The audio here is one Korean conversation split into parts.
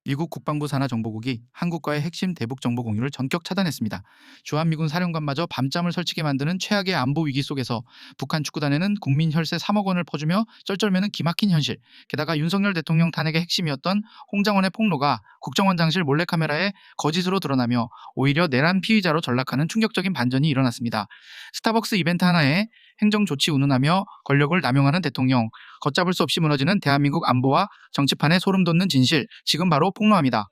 미국 국방부 산하 정보국이 한국과의 핵심 대북 정보 공유를 전격 차단했습니다. 주한미군 사령관마저 밤잠을 설치게 만드는 최악의 안보 위기 속에서 북한 축구단에는 국민 혈세 3억 원을 퍼주며 쩔쩔매는 기막힌 현실. 게다가 윤석열 대통령 탄핵의 핵심이었던 홍장원의 폭로가 국정원장실 몰래카메라에 거짓으로 드러나며 오히려 내란 피의자로 전락하는 충격적인 반전이 일어났습니다. 스타벅스 이벤트 하나에 행정 조치 운운하며 권력을 남용하는 대통령, 걷잡을 수 없이 무너지는 대한민국 안보와 정치판에 소름 돋는 진실, 지금 바로 폭로합니다.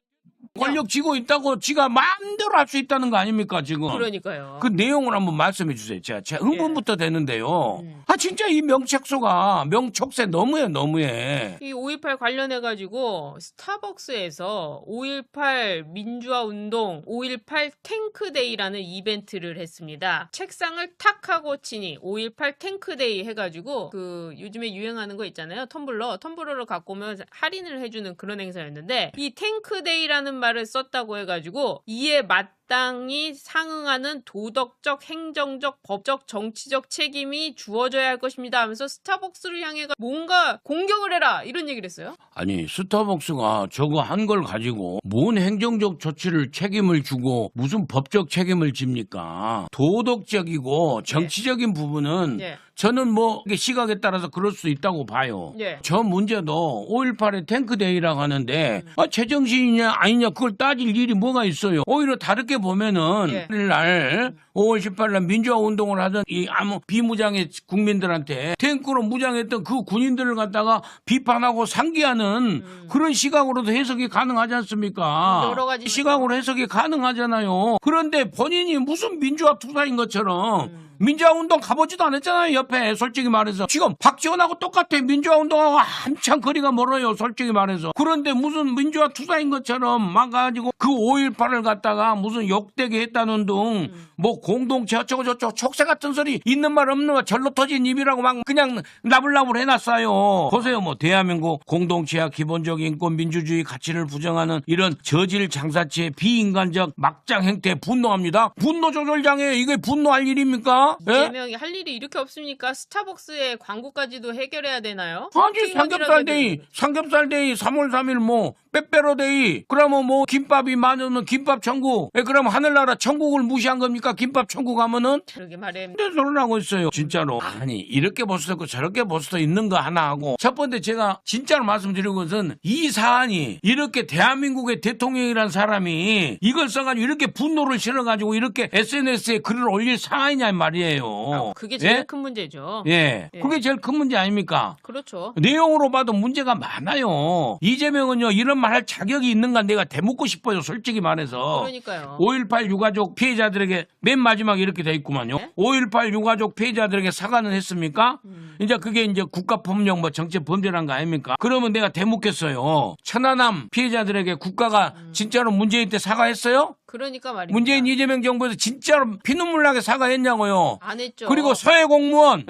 권력 쥐고 있다고 지가 마음대로 할 수 있다는 거 아닙니까 지금? 그러니까요. 그 내용을 한번 말씀해 주세요. 제가 흥분부터 되는데요. 음. 아 진짜 이 명책소가 명촉세 너무해 너무해. 이 5.18 관련해가지고 스타벅스에서 5.18 민주화 운동 5.18 탱크데이라는 이벤트를 했습니다. 책상을 탁 하고 치니 5.18 탱크데이 해가지고 그 요즘에 유행하는 거 있잖아요. 텀블러를 갖고 오면 할인을 해주는 그런 행사였는데 이 탱크데이라는 말을 썼다고 해가지고 이에 마땅히 상응하는 도덕적, 행정적, 법적, 정치적 책임이 주어져야 할 것입니다 하면서 스타벅스를 향해 뭔가 공격을 해라 이런 얘기를 했어요. 아니 스타벅스가 저거 한 걸 가지고 뭔 행정적 조치를 책임을 주고 무슨 법적 책임을 집니까? 도덕적이고 정치적인 부분은 네. 저는 뭐 이게 시각에 따라서 그럴 수 있다고 봐요. 네. 저 문제도 5.18의 탱크데이라고 하는데 제정신이냐 아니냐 그걸 따질 일이 뭐가 있어요. 오히려 다르게 보면은 예. 날 5월 18일 민주화 운동을 하던 이 아무 비무장의 국민들한테 탱크로 무장했던 그 군인들을 갖다가 비판하고 상기하는 그런 시각으로도 해석이 가능하지 않습니까? 여러 가지 시각으로 해석이 가능하잖아요. 그런데 본인이 무슨 민주화 투사인 것처럼 민주화 운동 가보지도 않았잖아요. 옆에 솔직히 말해서 지금 박지원하고 똑같아. 민주화 운동하고 한참 거리가 멀어요. 솔직히 말해서. 그런데 무슨 민주화 투사인 것처럼 막 가지고 그 5.18을 갖다가 무슨 욕되게 했다는 둥 뭐 공동체 어쩌고 저쩌고 촉새 같은 소리 있는 말 없는 말 절로 터진 입이라고 막 그냥 나불나불 해놨어요. 보세요. 뭐 대한민국 공동체와 기본적 인권 민주주의 가치를 부정하는 이런 저질 장사치의 비인간적 막장 행태에 분노합니다. 분노 조절장애 이게 분노할 일입니까? 예? 이재명이 할 일이 이렇게 없습니까? 스타벅스의 광고까지도 해결해야 되나요? 아니 삼겹살데이 3월 3일 뭐 빼빼로데이 그러면 뭐 김밥이 많으면 김밥 천국 그럼 하늘나라 천국을 무시한 겁니까? 김밥 천국 가면은 그러게 말해. 근데 소리를 하고 있어요. 진짜로. 아니 이렇게 볼 수도 있고 저렇게 볼 수도 있는 거 하나 하고 첫 번째 제가 진짜로 말씀드리는 것은 이 사안이 이렇게 대한민국의 대통령이란 사람이 이걸 써가지고 이렇게 분노를 실어가지고 이렇게 SNS에 글을 올릴 사안이냐 말이에요. 그게 제일 예? 큰 문제죠. 예. 예. 그게 제일 큰 문제 아닙니까? 그렇죠. 내용으로 봐도 문제가 많아요. 이재명은요 이런 말 할 자격이 있는가 내가 대묻고 싶어요. 솔직히 말해서. 그러니까요. 5.18 유가족 피해자들에게 맨 마지막에 이렇게 돼 있구만요. 네? 5.18 유가족 피해자들에게 사과는 했습니까? 이제 그게 이제 국가폭력 뭐 정치범죄란 거 아닙니까? 그러면 내가 대묻겠어요. 천안함 피해자들에게 국가가 진짜로 문재인 때 사과했어요? 그러니까 말입니다. 문재인 이재명 정부에서 진짜로 피눈물 나게 사과했냐고요. 안 했죠. 그리고 서해 공무원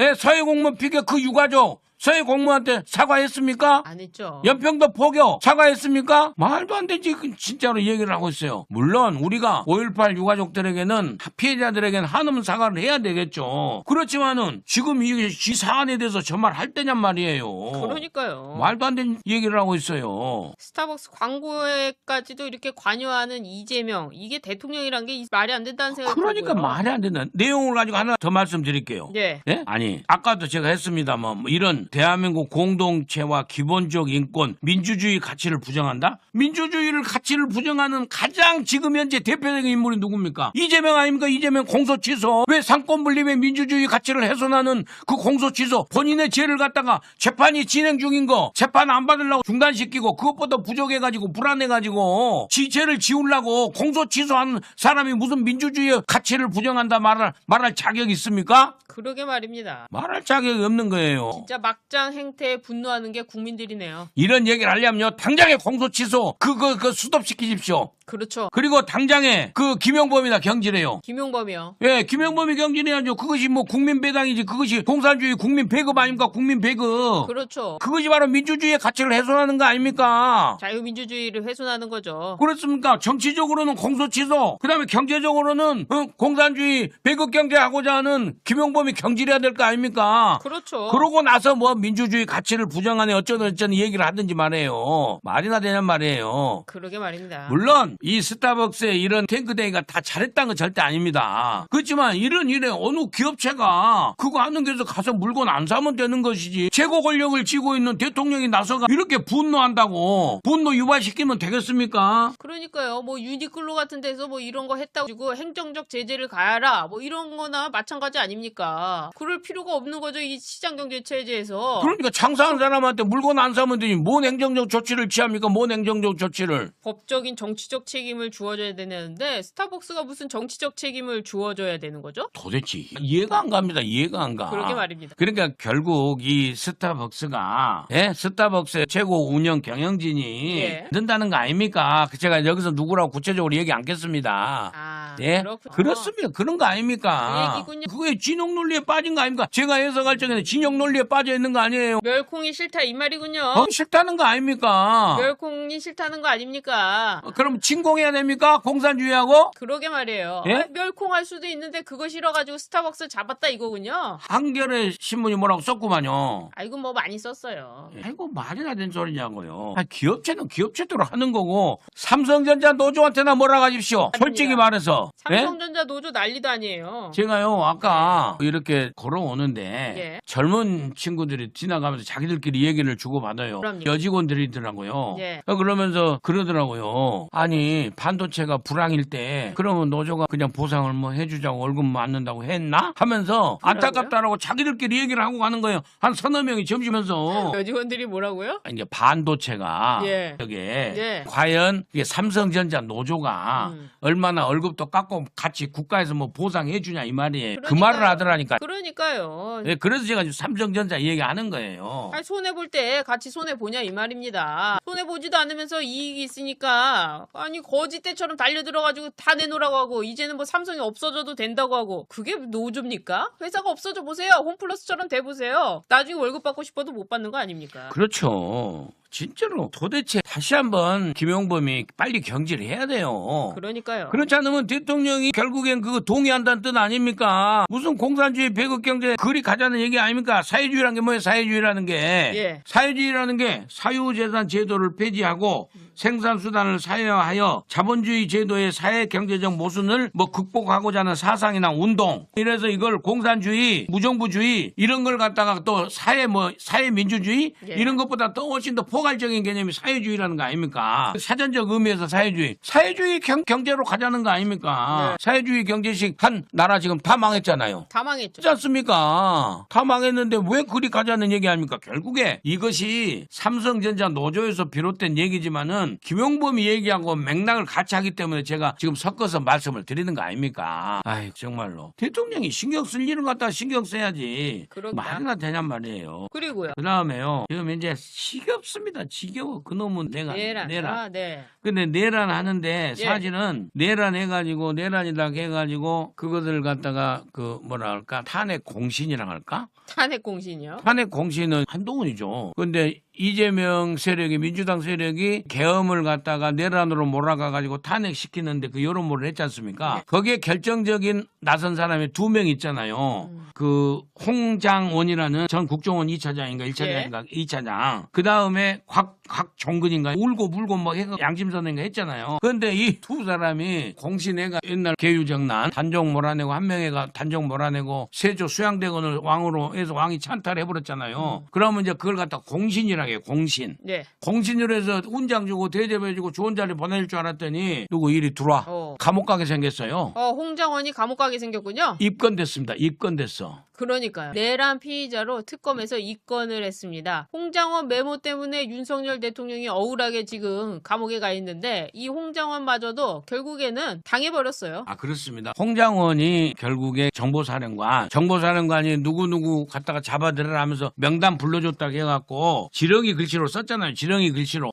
피해 그 유가족 서해 공무원한테 사과했습니까? 안 했죠. 연평도 포교 사과했습니까? 말도 안 되지. 진짜로 얘기를 하고 있어요. 물론 우리가 5.18 유가족들에게는 피해자들에게는 한음 사과를 해야 되겠죠. 그렇지만은 지금 이 사안에 대해서 저 말 할 때냔 말이에요. 그러니까요. 말도 안 되는 얘기를 하고 있어요. 스타벅스 광고에까지도 이렇게 관여하는 이재명. 이게 대통령이란 게 말이 안 된다는 생각이 그러니까 들고요. 말이 안 된다. 내용을 가지고 하나 더 말씀드릴게요. 네. 예? 아니 아까도 제가 했습니다만 뭐 이런 대한민국 공동체와 기본적 인권, 민주주의 가치를 부정한다? 민주주의를 가치를 부정하는 가장 지금 현재 대표적인 인물이 누굽니까? 이재명 아닙니까? 이재명 공소 취소. 왜 상권 분립의 민주주의 가치를 훼손하는 그 공소 취소 본인의 죄를 갖다가 재판이 진행 중인 거 재판 안 받으려고 중단시키고 그것보다 부족해가지고 불안해가지고 지죄를 지우려고 공소 취소하는 사람이 무슨 민주주의 가치를 부정한다 말할 자격이 있습니까? 그러게 말입니다. 말할 자격이 없는 거예요. 진짜 막장 행태에 분노하는 게 국민들이네요. 이런 얘기를 하려면요 당장에 공소 취소 그거 스톱시키십시오. 그렇죠. 그리고 당장에 그 김용범이나 경질해요. 김용범이요. 예, 김용범이 경질해야죠. 그것이 뭐 국민 배당이지. 그것이 공산주의 국민 배급 아닙니까? 국민 배급. 그렇죠. 그것이 바로 민주주의의 가치를 훼손하는 거 아닙니까? 자유민주주의를 훼손하는 거죠. 그렇습니까? 정치적으로는 공소취소, 그 다음에 경제적으로는 공산주의 배급 경제하고자 하는 김용범이 경질해야 될 거 아닙니까? 그렇죠. 그러고 나서 뭐 민주주의 가치를 부정하네 어쩌든 얘기를 하든지 말이에요. 말이나 되냔 말이에요. 그러게 말입니다. 물론 이 스타벅스의 이런 탱크데이가 다 잘했다는 건 절대 아닙니다. 그렇지만 이런 일에 어느 기업체가 그거 하는 데서 가서 물건 안 사면 되는 것이지, 최고 권력을 쥐고 있는 대통령이 나서가 이렇게 분노한다고 분노 유발시키면 되겠습니까? 그러니까요. 뭐 유니클로 같은 데서 뭐 이런 거 했다고 가지고 행정적 제재를 가하라 뭐 이런 거나 마찬가지 아닙니까? 그럴 필요가 없는 거죠. 이 시장경제 체제에서. 그러니까 장사하는 사람한테 물건 안 사면 되니 뭔 행정적 조치를 취합니까? 뭔 행정적 조치를. 법적인 정치적 책임을 주어줘야 되는데 스타벅스가 무슨 정치적 책임을 주어줘야 되는 거죠? 도대체 이해가 안 갑니다. 이해가 안 가. 그러게 말입니다. 그러니까 결국 이 스타벅스가 스타벅스의 최고 운영 경영진이 예. 된다는 거 아닙니까? 제가 여기서 누구라고 구체적으로 얘기 않겠습니다. 아, 예? 그렇군요. 그렇습니다. 그런 거 아닙니까? 그 얘기군요. 그게 진영 논리에 빠진 거 아닙니까? 제가 해석할 적에는 진영 논리에 빠져 있는 거 아니에요? 멸콩이 싫다 이 말이군요. 싫다는 거 아닙니까? 멸콩이 싫다는 거 아닙니까? 그럼 진공해야 됩니까? 공산주의하고? 그러게 말이에요. 예? 아, 멸콩할 수도 있는데 그거 싫어가지고 스타벅스 잡았다 이거군요. 한겨레 신문이 뭐라고 썼구만요. 아이고 뭐 많이 썼어요. 아이고 말이나 된 소리냐고요. 기업체는 기업체대로 하는 거고 삼성전자 노조한테나 뭐라 가십시오. 아닙니다. 솔직히 말해서. 예? 삼성전자 노조 난리도 아니에요. 제가요 아까 이렇게 걸어오는데 예. 젊은 친구들이 지나가면서 자기들끼리 얘기를 주고받아요. 그럼요. 여직원들이더라고요. 예. 그러면서 그러더라고요. 아니 반도체가 불황일 때 그러면 노조가 그냥 보상을 뭐 해주자고 월급 맞는다고 했나? 하면서 안타깝다라고 자기들끼리 얘기를 하고 가는 거예요. 한 서너 명이 점시면서. 여직원들이 뭐라고요? 이제 반도체가 예. 저게 예. 과연 이게 삼성전자 노조가 얼마나 월급도 깎고 같이 국가에서 뭐 보상해 주냐 이 말이에요. 그 말을 하더라니까. 그러니까요. 예, 그래서 제가 지금 삼성전자 얘기하는 거예요. 아니, 손해 볼 때 같이 손해 보냐 이 말입니다. 손해 보지도 않으면서 이익이 있으니까 아니 거지 때처럼 달려들어가지고 다 내놓으라고 하고 이제는 뭐 삼성이 없어져도 된다고 하고 그게 노조입니까? 회사가 없어져 보세요. 홈플러스처럼 돼 보세요. 나중에 월급 받고 싶어도 못 받는 거 아닙니까? 그렇죠. 진짜로 도대체 다시 한번 김용범이 빨리 경질을 해야 돼요. 그러니까요. 그렇지 않으면 대통령이 결국엔 그거 동의한다는 뜻 아닙니까? 무슨 공산주의 배급 경제 그리 가자는 얘기 아닙니까? 사회주의라는 게 뭐예요? 사회주의라는 게. 예. 사회주의라는 게 사유재산 제도를 폐지하고 생산수단을 사회화하여 자본주의 제도의 사회경제적 모순을 뭐 극복하고자 하는 사상이나 운동. 이래서 이걸 공산주의, 무정부주의 이런 걸 갖다가 또 사회민주주의 예. 이런 것보다 또 훨씬 더 포괄적인 개념이 사회주의라는 거 아닙니까? 사전적 의미에서 사회주의 경제로 가자는 거 아닙니까? 네. 사회주의 경제식 한 나라 지금 다 망했잖아요. 다 망했죠. 그렇지 않습니까? 다 망했는데 왜 그리 가자는 얘기 아닙니까? 결국에 이것이 삼성전자 노조에서 비롯된 얘기지만은 김용범이 얘기하고 맥락을 같이 하기 때문에 제가 지금 섞어서 말씀을 드리는 거 아닙니까? 아이 정말로 대통령이 신경 쓸 일은 갖다 신경 써야지. 그러니까. 말이나 되냔 말이에요. 그리고요. 그 다음에요. 지금 이제 지겹습니다. 지겨워. 그놈은 내란. 아, 네. 근데 내란 하는데 예. 사실은 내란 해가지고 내란이라고 해가지고 그것을 갖다가 그 뭐라 할까 탄핵 공신이라 할까? 탄핵 공신이요? 탄핵 공신은 한동훈이죠. 근데 이재명 세력이 민주당 세력이 계엄을 갖다가 내란으로 몰아가가지고 탄핵시키는데 그 여론몰을 했지 않습니까? 거기에 결정적인 나선 사람이 2명 있잖아요. 그 홍장원이라는 전 국정원 2차장인가 1차장인가 2차장. 그 다음에 곽종근인가 울고 불고 뭐 해서 양심선언인가 했잖아요. 그런데 이 두 사람이 공신해가 옛날 개유정난 단종 몰아내고 한 명애가 단종 몰아내고 세조 수양대군을 왕으로 해서 왕이 찬탈해버렸잖아요. 그러면 이제 그걸 갖다 공신이라고 해요. 공신. 네. 공신으로 해서 훈장 주고 대접해주고 좋은 자리 보낼 줄 알았더니 누구 이리 들어와. 감옥 가게 생겼어요. 홍장원이 감옥 가게 생겼군요. 입건됐습니다. 입건됐어. 그러니까요. 내란 피의자로 특검에서 입건을 했습니다. 홍장원 메모 때문에 윤석열 대통령이 억울하게 지금 감옥에 가 있는데 이 홍장원마저도 결국에는 당해버렸어요. 그렇습니다. 홍장원이 결국에 정보사령관이 누구누구 갖다가 잡아들으라 하면서 명단 불러줬다고 해갖고 지렁이 글씨로 썼잖아요. 지렁이 글씨로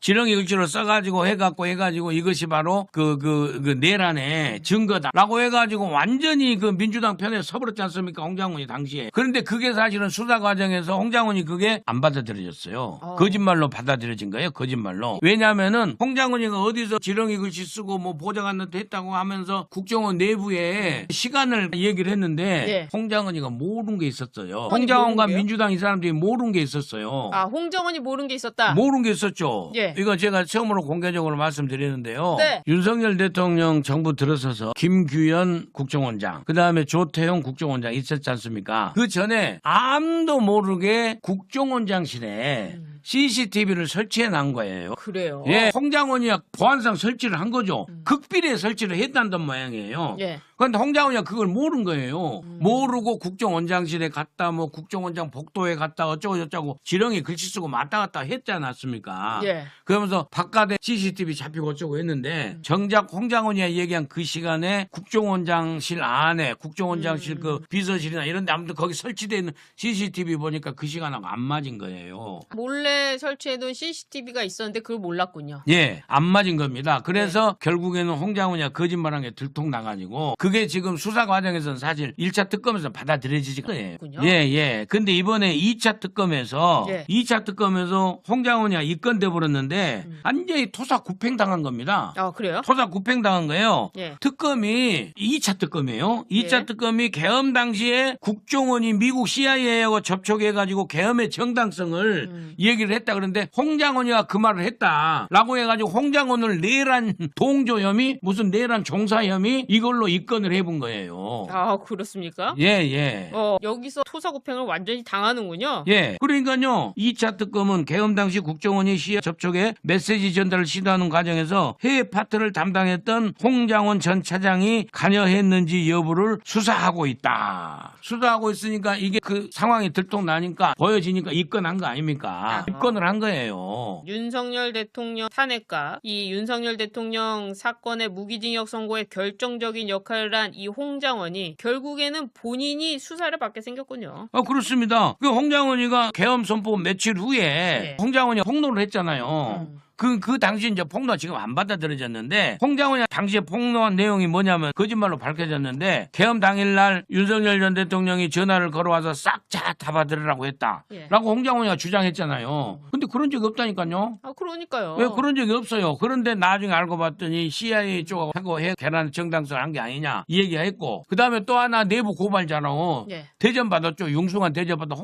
써가지고 해가지고 이것이 바로 그 내란의 증거다라고 해가지고 완전히 그 민주당 편에 서버렸지 않습니까? 홍장원이 당시에. 그런데 그게 사실은 수사 과정에서 홍장원이 그게 안 받아들여졌어요. 거짓말로 받아들여진 거예요. 거짓말로. 왜냐하면은 홍장원이가 어디서 지렁이 글씨 쓰고 뭐 보좌관한테 했다고 하면서 국정원 내부에 시간을 얘기를 했는데 홍장원이가 모르는 게 있었어요. 홍장원과 민주당 이 사람들이 모르는 게 있었어요. 홍장원이 모르는 게 있었다. 모르는 게 있었죠. 예. 이거 제가 처음으로 공개적으로 말씀드리는데요. 네. 윤석열 대통령 정부 들어서서 김규현 국정원장, 그 다음에 조태용 국정원장 있었지 않습니까? 그 전에 아무도 모르게 국정원장실에 CCTV를 설치해 놓은 거예요. 그래요. 예, 홍장원이 보안상 설치를 한 거죠. 극비리에 설치를 했다는 모양이에요. 예. 그런데 홍장원이가 그걸 모르는 거예요. 모르고 국정원장실에 갔다 뭐 국정원장 복도에 갔다 어쩌고 저쩌고 지렁이 글씨 쓰고 왔다 갔다 했지 않았습니까? 예. 그러면서 바깥에 CCTV 잡히고 어쩌고 했는데 정작 홍장원이 얘기한 그 시간에 국정원장실 안에 국정원장실 그 비서실이나 이런 데 아무튼 거기 설치되어 있는 CCTV 보니까 그 시간하고 안 맞은 거예요. 몰래 설치해둔 CCTV가 있었는데 그걸 몰랐군요. 예, 안 맞은 겁니다. 그래서 결국에는 홍장원이가 거짓말한 게 들통나가지고 그게 지금 수사 과정에서는 사실 1차 특검에서 받아들여지지 거예요. 예. 근데 이번에 2차 특검에서 2차 특검에서 홍장원이가 입건돼 버렸는데 완전히 토사 구팽당한 겁니다. 그래요? 토사 구팽당한 거예요. 예. 특검이 2차 특검이에요. 2차 특검이 계엄 당시에 국정원이 미국 CIA하고 접촉해가지고 계엄의 정당성을 얘기를 했다 그런데 홍장원이가 그 말을 했다라고 해가지고 홍장원을 내란 동조 혐의 무슨 내란 종사 혐의 이걸로 입건을 해본 거예요. 그렇습니까? 예. 여기서 토사구팽을 완전히 당하는군요. 예. 그러니까요. 2차 특검은 계엄 당시 국정원이 시야 접촉에 메시지 전달을 시도하는 과정에서 해외 파트를 담당했던 홍장원 전 차장이 관여했는지 여부를 수사하고 있다. 수사하고 있으니까 이게 그 상황이 들통나니까 보여지니까 입건한 거 아닙니까? 입건을 한 거예요. 윤석열 대통령 탄핵과 이 윤석열 대통령 사건의 무기징역 선고에 결정적인 역할을 한 이 홍장원이 결국에는 본인이 수사를 받게 생겼군요. 그렇습니다. 그 홍장원이가 계엄 선포 며칠 후에 홍장원이 폭로를 했잖아요. 그 당시 이제 폭로가 지금 안 받아들여졌는데 홍장원이 당시에 폭로한 내용이 뭐냐면 거짓말로 밝혀졌는데 계엄 당일날 윤석열 전 대통령이 전화를 걸어와서 싹 다 받으라고 했다라고 홍장원이가 주장했잖아요. 근데 그런 적이 없다니까요. 그러니까요. 왜 그런 적이 없어요. 그런데 나중에 알고 봤더니 CIA 쪽하고 계란 정당성 한 게 아니냐 이 얘기가 했고 그다음에 또 하나 내부 고발자로 대전 받았죠. 융숭한 대전 받아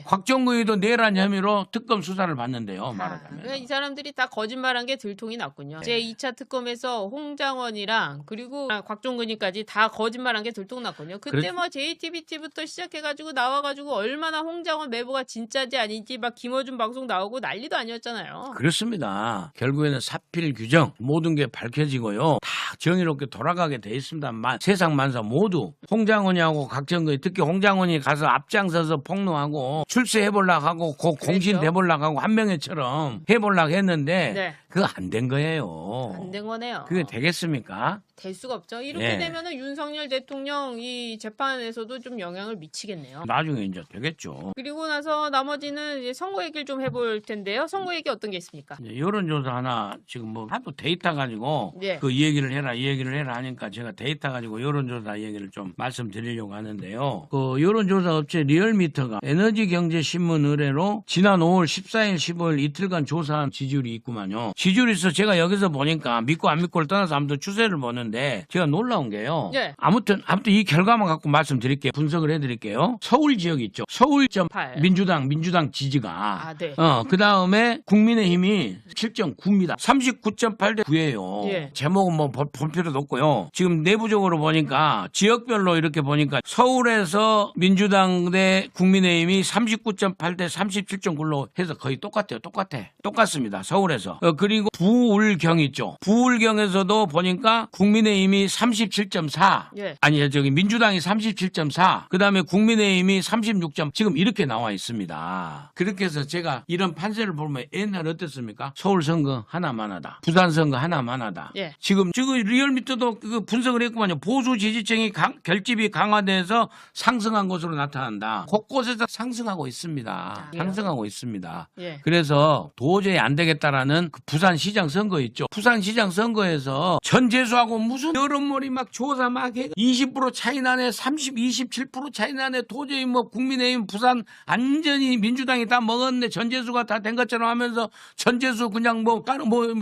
곽정근이도 내란 혐의로 특검 수사를 받는데요. 말하자면. 이 사람들이 다 거짓말한 게 들통이 났군요. 제2차 특검에서 홍장원이랑 그리고 곽종근이까지 다 거짓말한 게 들통났군요. 그때 뭐 JTBC부터 시작해가지고 나와가지고 얼마나 홍장원 매부가 진짜지 아닌지 막 김어준 방송 나오고 난리도 아니었잖아요. 그렇습니다. 결국에는 사필 규정 모든 게 밝혀지고요. 다 정의롭게 돌아가게 돼 있습니다. 세상 만사 모두 홍장원이하고 곽정근이 특히 홍장원이 가서 앞장서서 폭로하고 출세해보려고 하고 공신해보려고 하고 한명회처럼 해보려고 했는데 그거 안 된 거예요. 안 된 거네요. 그게 되겠습니까? 될 수가 없죠. 이렇게 되면은 윤석열 대통령 이 재판에서도 좀 영향을 미치겠네요. 나중에 이제 되겠죠. 그리고 나서 나머지는 이제 선거 얘기를 좀 해볼 텐데요. 선거 얘기 어떤 게 있습니까? 여론조사 하나 지금 뭐 하도 데이터 가지고 그 이 얘기를 해라 하니까 제가 데이터 가지고 여론조사 얘기를 좀 말씀드리려고 하는데요. 그 여론조사 업체 리얼미터가 에너지경제신문 의뢰로 지난 5월 14일 15일 이틀간 조사한 지지율이 있구만요. 지지율이 있어 제가 여기서 보니까 믿고 안 믿고를 떠나서 아무튼 추세를 보는데 제가 놀라운 게요. 아무튼 이 결과만 갖고 말씀드릴게요. 분석을 해드릴게요. 서울 지역 있죠. 서울점 민주당 지지가 그 다음에 국민의힘이 7.9입니다. 39.8 대 9예요. 제목은 뭐 볼 필요도 없고요. 지금 내부적으로 보니까 지역별로 이렇게 보니까 서울에서 민주당 대 국민의힘이 39.8 대 37.9로 해서 거의 똑같습니다. 서울에서. 그리고 그리고 부울경 있죠. 부울경에서도 보니까 국민의힘이 37.4. 예. 아니 저기 민주당이 37.4. 그다음에 국민의힘이 36점. 지금 이렇게 나와 있습니다. 그렇게 해서 제가 이런 판세를 보면 옛날 어땠습니까? 서울 선거 하나만 하다. 부산 선거 하나만 하다. 예. 지금 리얼미터도 그 분석을 했구만요. 보수 지지층이 결집이 강화돼서 상승한 것으로 나타난다. 곳곳에서 상승하고 있습니다. 예. 상승하고 있습니다. 예. 그래서 도저히 안 되겠다라는 그 부산시장 선거 있죠. 부산시장 선거에서 전재수하고 무슨 여론몰이 막 조사 막 해. 20% 차이 나네, 27% 차이 나네. 도저히 뭐 국민의힘 부산 안전히 민주당이 다 먹었네. 전재수가 다 된 것처럼 하면서 전재수 그냥 뭐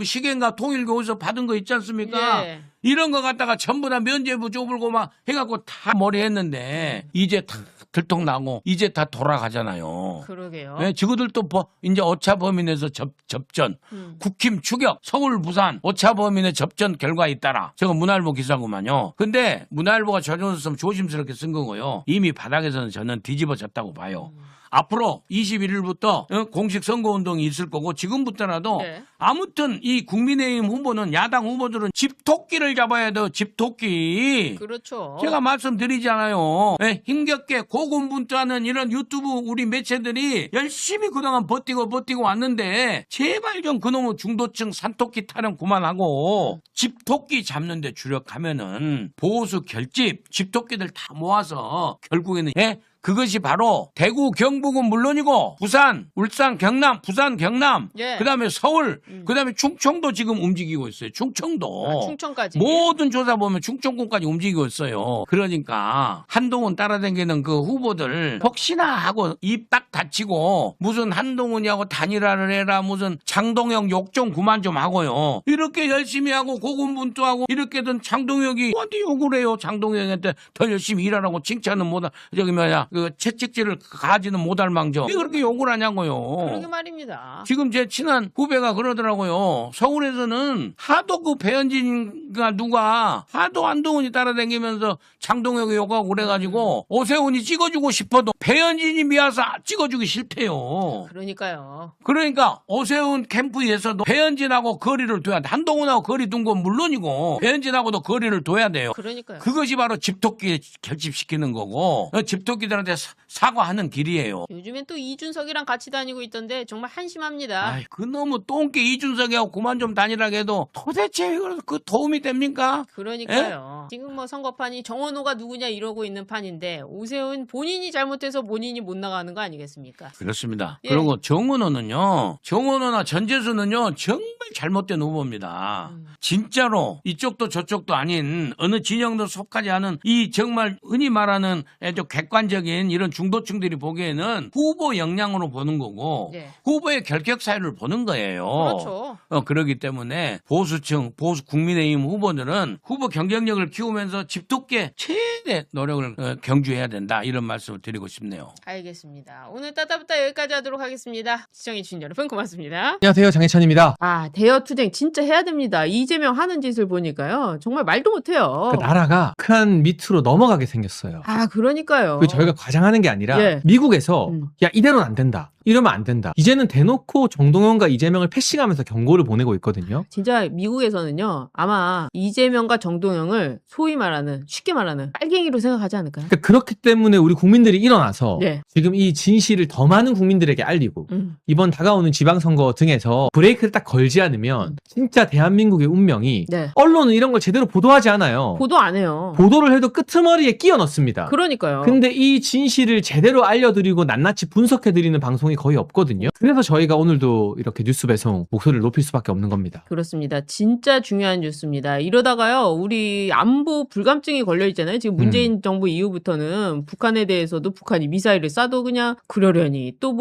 시계인가 통일교에서 받은 거 있지 않습니까? 예. 이런 거 갖다가 전부 다 면죄부 줘불고 막 해갖고 다 머리했는데 이제 다 들통나고 이제 다 돌아가잖아요. 그러게요. 네, 지구들도 이제 오차 범인에서 접전, 국힘 추격, 서울 부산 오차 범인의 접전 결과에 따라 제가 문화일보 기사구만요. 근데 문화일보가 조심스럽게 조심스럽게 쓴 거고요. 이미 바닥에서는 저는 뒤집어졌다고 봐요. 앞으로 21일부터 공식 선거운동이 있을 거고 지금부터라도 네. 아무튼 이 국민의힘 후보는 야당 후보들은 집토끼를 잡아야 돼요. 집토끼. 그렇죠. 제가 말씀드리잖아요. 네, 힘겹게 고군분투하는 이런 유튜브 우리 매체들이 열심히 그동안 버티고 왔는데 제발 좀 그놈의 중도층 산토끼 타령 그만하고 집토끼 잡는 데 주력하면은 보수 결집 집토끼들 다 모아서 결국에는 그것이 바로 대구, 경북은 물론이고 부산, 울산, 경남, 부산, 경남, 예. 그다음에 서울, 그다음에 충청도 지금 움직이고 있어요. 충청도. 충청까지. 모든 조사 보면 충청권까지 움직이고 있어요. 그러니까 한동훈 따라다니는 그 후보들 혹시나 하고 입 딱 닫히고 무슨 한동훈이하고 단일화를 해라 무슨 장동혁 욕 좀 그만 좀 하고요. 이렇게 열심히 하고 고군분투하고 이렇게든 장동혁이 누구한테 욕을 해요. 장동혁한테 더 열심히 일하라고 칭찬은 못하 저기 그 채찍질을 가지는 못할 망정. 왜 그렇게 욕을 하냐고요. 그러게 말입니다. 지금 제 친한 후배가 그러더라고요. 서울에서는 하도 그 배현진가 누가 하도 한동훈이 따라다니면서 장동혁이 욕하고 그래가지고 오세훈이 찍어주고 싶어도 배현진이 미워서 찍어주기 싫대요. 그러니까요. 그러니까 오세훈 캠프에서도 배현진하고 거리를 둬야 돼. 한동훈하고 거리 둔 건 물론이고 배현진하고도 거리를 둬야 돼요. 그러니까요. 그것이 바로 집토끼 결집시키는 거고 집토끼들한테 사과하는 길이에요. 요즘엔 또 이준석이랑 같이 다니고 있던데 정말 한심합니다. 아이, 그놈의 똥개 이준석이하고 그만 좀 다니라게 해도 도대체 그 도움이 됩니까? 그러니까요. 지금 뭐 선거판이 정원호가 누구냐 이러고 있는 판인데 오세훈 본인이 잘못해서 본인이 못 나가는 거 아니겠습니까? 그렇습니다. 예. 그리고 정원호나 전재수는요 정말 잘못된 후보입니다. 진짜로 이쪽도 저쪽도 아닌 어느 진영도 속하지 않은 이 정말 흔히 말하는 아주 객관적인 이런 중도층들이 보기에는 후보 역량으로 보는 거고 네. 후보의 결격 사유를 보는 거예요. 그렇죠. 그렇기 때문에 보수층, 국민의힘 후보들은 후보 경쟁력을 키우면서 집토끼에 최대 노력을 경주해야 된다. 이런 말씀을 드리고 싶네요. 알겠습니다. 오늘 따따부따 여기까지 하도록 하겠습니다. 시청해주신 여러분 고맙습니다. 안녕하세요, 장혜찬입니다. 아, 대여투쟁 진짜 해야 됩니다. 이재명 하는 짓을 보니까요. 정말 말도 못해요. 그 나라가 큰 밑으로 넘어가게 생겼어요. 아, 그러니까요. 그 저희가 과장하는 게 아니라 예. 미국에서 야 이대로는 안 된다. 이러면 안 된다. 이제는 대놓고 정동영과 이재명을 패싱하면서 경고를 보내고 있거든요. 진짜 미국에서는요. 아마 이재명과 정동영을 소위 말하는 쉽게 말하는 빨갱이로 생각하지 않을까요? 그러니까 그렇기 때문에 우리 국민들이 일어나서 네. 지금 이 진실을 더 많은 국민들에게 알리고 이번 다가오는 지방선거 등에서 브레이크를 딱 걸지 않으면 진짜 대한민국의 운명이 네. 언론은 이런 걸 제대로 보도하지 않아요. 보도 안 해요. 보도를 해도 끄트머리에 끼워 넣습니다. 그러니까요. 근데 이 진실을 제대로 알려드리고 낱낱이 분석해드리는 방송이 거의 없거든요. 그래서 저희가 오늘도 이렇게 뉴스 배송 목소리를 높일 수밖에 없는 겁니다. 그렇습니다. 진짜 중요한 뉴스입니다. 이러다가요, 우리 안보 불감증이 걸려있잖아요. 지금 문재인 정부 이후부터는 북한에 대해서도 북한이 미사일을 쏴도 그냥 그러려니, 또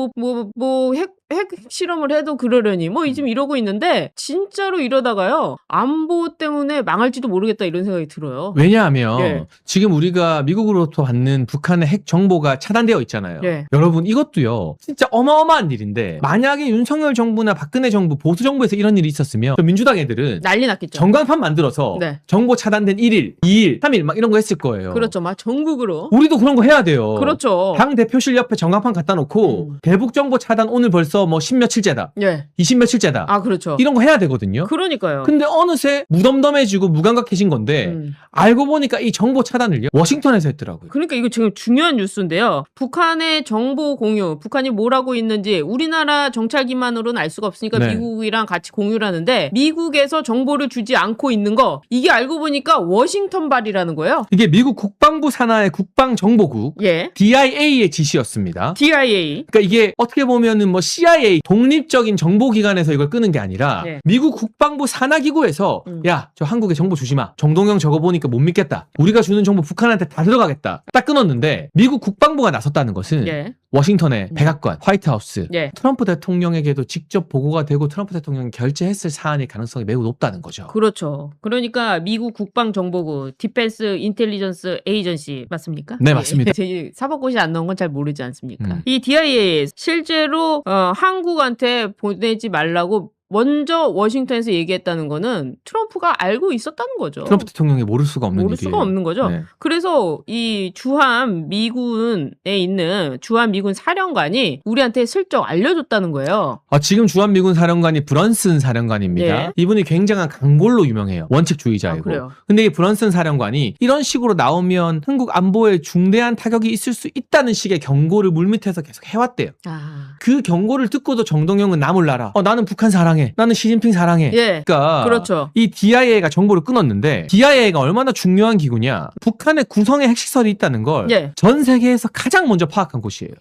핵 실험을 해도 그러려니, 지금 이러고 있는데, 진짜로 이러다가요, 안보 때문에 망할지도 모르겠다 이런 생각이 들어요. 왜냐하면 예. 지금 우리가 미국으로부터 받는 북한의 핵 정보가 차단되어 있잖아요. 예. 여러분 이것도요 진짜 어마어마한 일인데 만약에 윤석열 정부나 박근혜 정부 보수 정부에서 이런 일이 있었으면 민주당 애들은 난리 났겠죠. 전광판 만들어서 네. 정보 차단된 1일, 2일, 3일 막 이런 거 했을 거예요. 그렇죠. 막 전국으로. 우리도 그런 거 해야 돼요. 그렇죠. 당 대표실 옆에 전광판 갖다 놓고 대북 정보 차단 오늘 벌써 벌써 뭐 10며칠째다. 예. 20며칠째다. 아, 그렇죠. 이런 거 해야 되거든요. 그러니까요. 근데 어느새 무덤덤해지고 무감각해진 건데 알고 보니까 이 정보 차단을요 워싱턴에서 했더라고요. 그러니까 이거 지금 중요한 뉴스인데요. 북한의 정보 공유, 북한이 뭘 하고 있는지 우리나라 정찰 기만으로는 알 수가 없으니까 네. 미국이랑 같이 공유를 하는데 미국에서 정보를 주지 않고 있는 거 이게 알고 보니까 워싱턴 발이라는 거예요. 이게 미국 국방부 산하의 국방정보국 예. DIA의 지시였습니다. DIA. 그러니까 이게 어떻게 보면은 뭐 CIA 독립적인 정보기관에서 이걸 끄는 게 아니라 네. 미국 국방부 산하기구에서 야, 저 한국에 정보 주지 마. 정동영 저거 보니까 못 믿겠다. 우리가 주는 정보 북한한테 다 들어가겠다. 딱 끊었는데 미국 국방부가 나섰다는 것은 예. 워싱턴의 백악관, 화이트하우스, 예. 트럼프 대통령에게도 직접 보고가 되고 트럼프 대통령이 결재했을 사안일 가능성이 매우 높다는 거죠. 그렇죠. 그러니까 미국 국방정보국 디펜스 인텔리전스 에이전시 맞습니까? 네, 맞습니다. 제 사법고시 안 나온 건 잘 모르지 않습니까? 이 DIA 실제로 한국한테 보내지 말라고 먼저 워싱턴에서 얘기했다는 거는 트럼프가 알고 있었다는 거죠. 트럼프 대통령이 모를 수가 없는 모를 일이에요. 수가 없는 거죠. 네. 그래서 이 주한 미군에 있는 주한 미군 사령관이 우리한테 슬쩍 알려줬다는 거예요. 지금 주한미군 사령관이 브런슨 사령관입니다. 네. 이분이 굉장한 강골로 유명해요. 원칙주의자이고. 그래요. 근데 이 브런슨 사령관이 이런 식으로 나오면 한국 안보에 중대한 타격이 있을 수 있다는 식의 경고를 물밑에서 계속 해왔대요. 그 경고를 듣고도 정동영은 나 몰라라. 나는 북한 사랑해. 나는 시진핑 사랑해. 예. 그러니까 그렇죠. 이 DIA가 정보를 끊었는데 DIA가 얼마나 중요한 기구냐. 북한의 구성에 핵시설이 있다는 걸 전 예. 세계에서 가장 먼저 파악한 곳이에요.